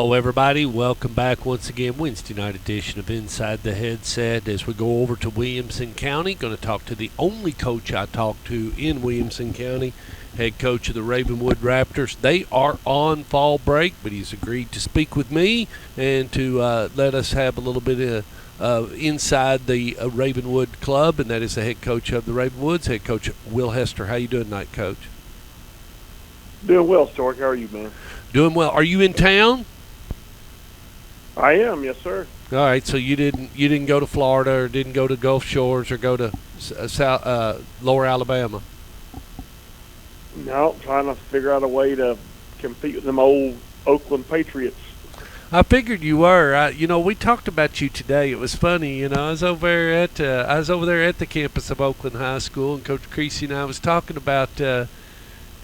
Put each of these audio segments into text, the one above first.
Hello, everybody. Welcome back once again. Wednesday night edition of Inside the Headset. As we go over to Williamson County, going to talk to the only coach I talked to in Williamson County, head coach of the Ravenwood Raptors. They are on fall break, but he's agreed to speak with me and to let us have a little bit of inside the Ravenwood club, and that is the head coach of the Ravenwoods, head coach Will Hester. How you doing tonight, Coach? Doing well, Stork. How are you, man? Doing well. Are you in town? I am, yes, sir. All right, so you didn't go to Florida or didn't go to Gulf Shores or go to Lower Alabama? No, trying to figure out a way to compete with them old Oakland Patriots. I figured you were. We talked about you today. It was funny. I was over there at the campus of Oakland High School, and Coach Creasy and I was talking about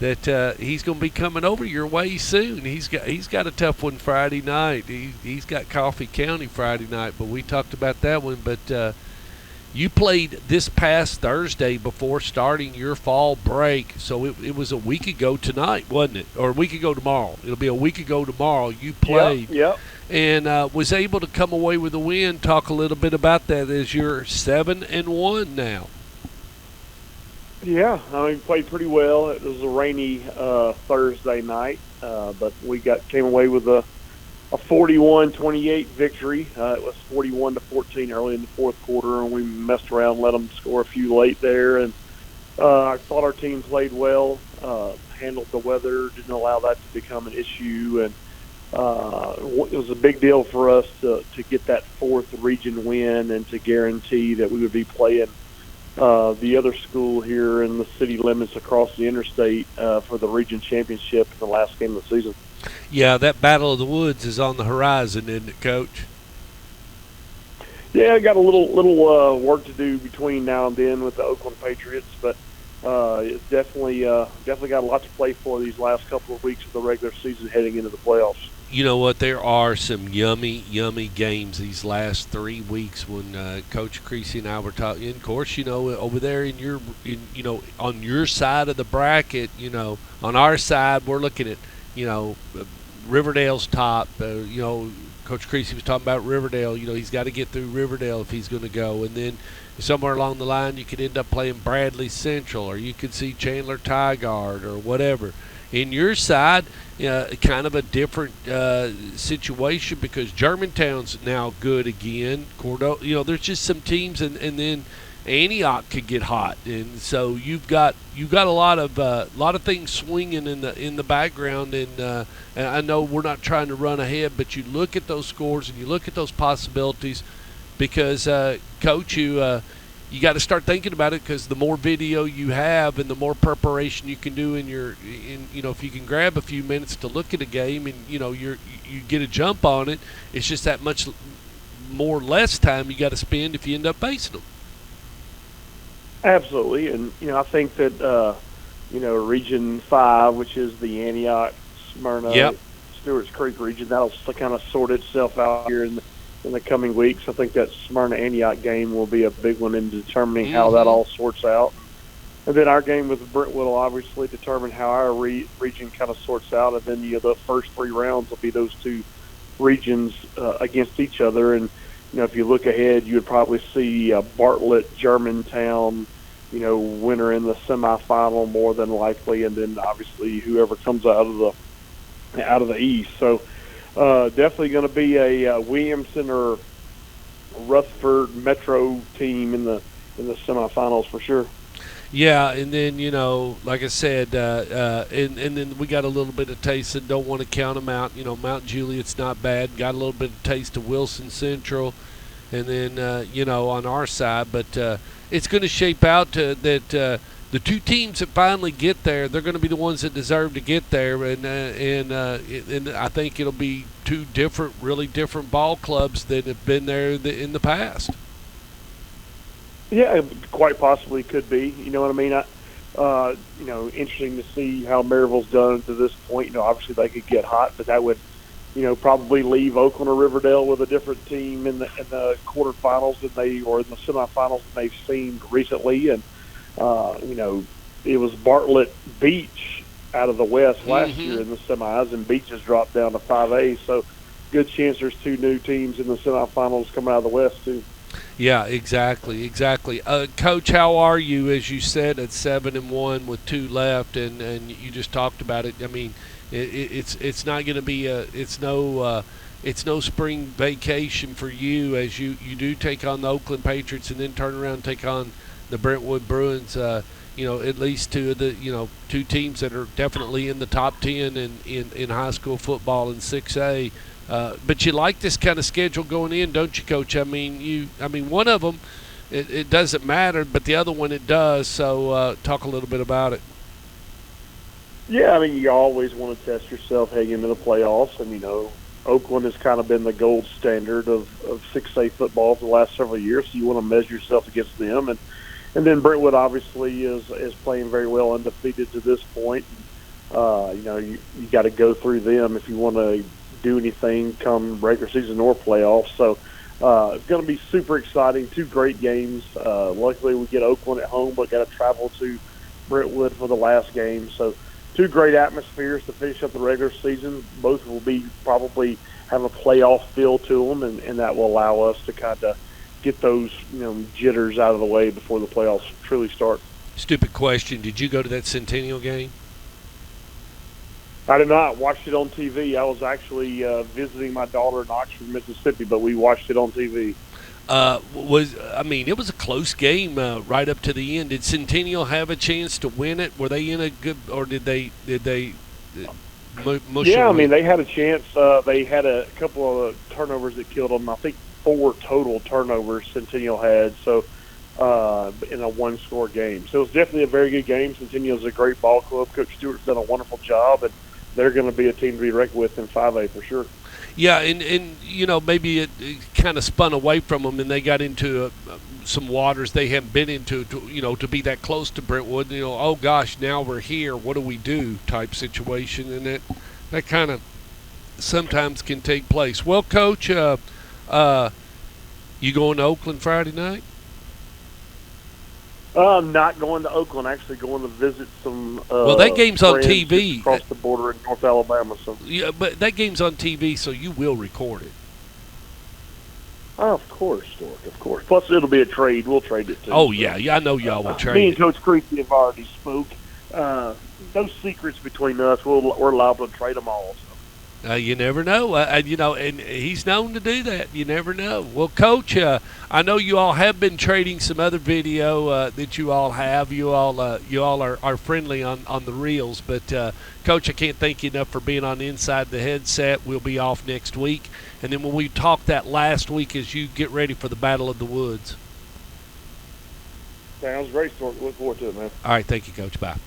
that he's going to be coming over your way soon. He's got a tough one Friday night. He's got Coffee County Friday night, but we talked about that one. But you played this past Thursday before starting your fall break, so it was a week ago tonight, wasn't it? Or a week ago tomorrow. It'll be a week ago tomorrow. You played, yep. And was able to come away with a win. Talk a little bit about that as you're 7-1 now. Yeah, we played pretty well. It was a rainy Thursday night, but we came away with a 41-28 victory. It was 41-14 early in the fourth quarter, and we messed around, let them score a few late there. And I thought our team played well, handled the weather, didn't allow that to become an issue, and it was a big deal for us to get that fourth region win and to guarantee that we would be playing the other school here in the city limits across the interstate for the region championship in the last game of the season. Yeah, that Battle of the Woods is on the horizon, isn't it, Coach? Yeah, I got a little work to do between now and then with the Oakland Patriots, but it's definitely got a lot to play for these last couple of weeks of the regular season heading into the playoffs. You know what? There are some yummy games these last 3 weeks when Coach Creasy and I were talking. Of course, over there on your side of the bracket, on our side, we're looking at, Riverdale's top. Coach Creasy was talking about Riverdale. He's got to get through Riverdale if he's going to go. And then somewhere along the line, you could end up playing Bradley Central, or you could see Chandler Tigard or whatever. In your side, kind of a different situation because Germantown's now good again. Cordova, there's just some teams, and then Antioch could get hot, and so you've got a lot of things swinging in the background. And I know we're not trying to run ahead, but you look at those scores and you look at those possibilities because, Coach, you got to start thinking about it because the more video you have and the more preparation you can do if you can grab a few minutes to look at a game and you get a jump on it, it's just that much less time you got to spend if you end up facing them. Absolutely, and I think that Region 5, which is the Antioch, Smyrna, yep, Stewart's Creek region, that'll kind of sort itself out here in the coming weeks. I think that Smyrna-Antioch game will be a big one in determining how that all sorts out. And then our game with Brentwood will obviously determine how our region kind of sorts out. And then the first 3 rounds will be those 2 regions against each other. And, if you look ahead, you would probably see Bartlett, Germantown, winner in the semifinal more than likely. And then obviously whoever comes out of the East. So, definitely going to be a Williamson or Rutherford Metro team in the semifinals for sure. Yeah, and then like I said, and then we got a little bit of taste and don't want to count them out. Mount Juliet's not bad. Got a little bit of taste of Wilson Central, and then on our side, but it's going to shape out to that. The 2 teams that finally get there, they're going to be the ones that deserve to get there, and I think it'll be 2 really different ball clubs that have been there in the past. Yeah, it quite possibly could be. You know what I mean? Interesting to see how Maryville's done to this point. Obviously they could get hot, but that would, probably leave Oakland or Riverdale with a different team in the quarterfinals or in the semifinals than they've seen recently. And it was Bartlett Beach out of the West last year in the semis, and Beach has dropped down to 5A. So good chance there's two new teams in the semifinals coming out of the West too. Yeah, exactly. Coach, how are you? As you said, at 7-1 with two left, and you just talked about it. I mean, it's not going to be it's no spring vacation for you as you do take on the Oakland Patriots and then turn around and take on the Brentwood Bruins. At least two of the two teams that are definitely in the top 10 in high school football in 6A. But you like this kind of schedule going in, don't you, Coach? I mean, one of them, it doesn't matter, but the other one it does. So talk a little bit about it. Yeah, I mean, you always want to test yourself heading into the playoffs, and Oakland has kind of been the gold standard of 6A football for the last several years. So you want to measure yourself against them, and then Brentwood obviously is playing very well, undefeated to this point. You got to go through them if you want to do anything come regular season or playoffs. So it's going to be super exciting. Two great games. Luckily, we get Oakland at home, but got to travel to Brentwood for the last game. So two great atmospheres to finish up the regular season. Both will be probably have a playoff feel to them, and that will allow us to kind of get those jitters out of the way before the playoffs truly start. Stupid question. Did you go to that Centennial game? I did not. Watched it on TV. I was actually visiting my daughter in Oxford, Mississippi, but we watched it on TV. It was a close game right up to the end. Did Centennial have a chance to win it? Were they in a good, or did they mush? Yeah, I mean, they had a chance. They had a couple of turnovers that killed them. I think 4 total turnovers Centennial had. So in a one-score game. So it was definitely a very good game. Centennial's a great ball club. Coach Stewart's done a wonderful job, and they're going to be a team to be reckoned with in 5A for sure. Yeah, and maybe it kind of spun away from them, and they got into some waters they haven't been into, to be that close to Brentwood. Oh gosh, now we're here. What do we do? Type situation, and that kind of sometimes can take place. Well, Coach, you going to Oakland Friday night? I'm not going to Oakland. Actually, going to visit some. Well, that game's on TV across the border in North Alabama. So yeah, but that game's on TV, so you will record it. Oh, of course, Stork. Of course. Plus, it'll be a trade. We'll trade it too. Oh yeah, I know y'all will trade. Me and Coach Creasy have already spoke. No secrets between us. We're liable to trade them all. So. You never know. And he's known to do that. You never know. Well, Coach, I know you all have been trading some other video that you all have. You all are friendly on the reels. But, Coach, I can't thank you enough for being on Inside the Headset. We'll be off next week. And then when we talk that last week as you get ready for the Battle of the Woods. Sounds great, Stork. Look forward to it, man. All right. Thank you, Coach. Bye.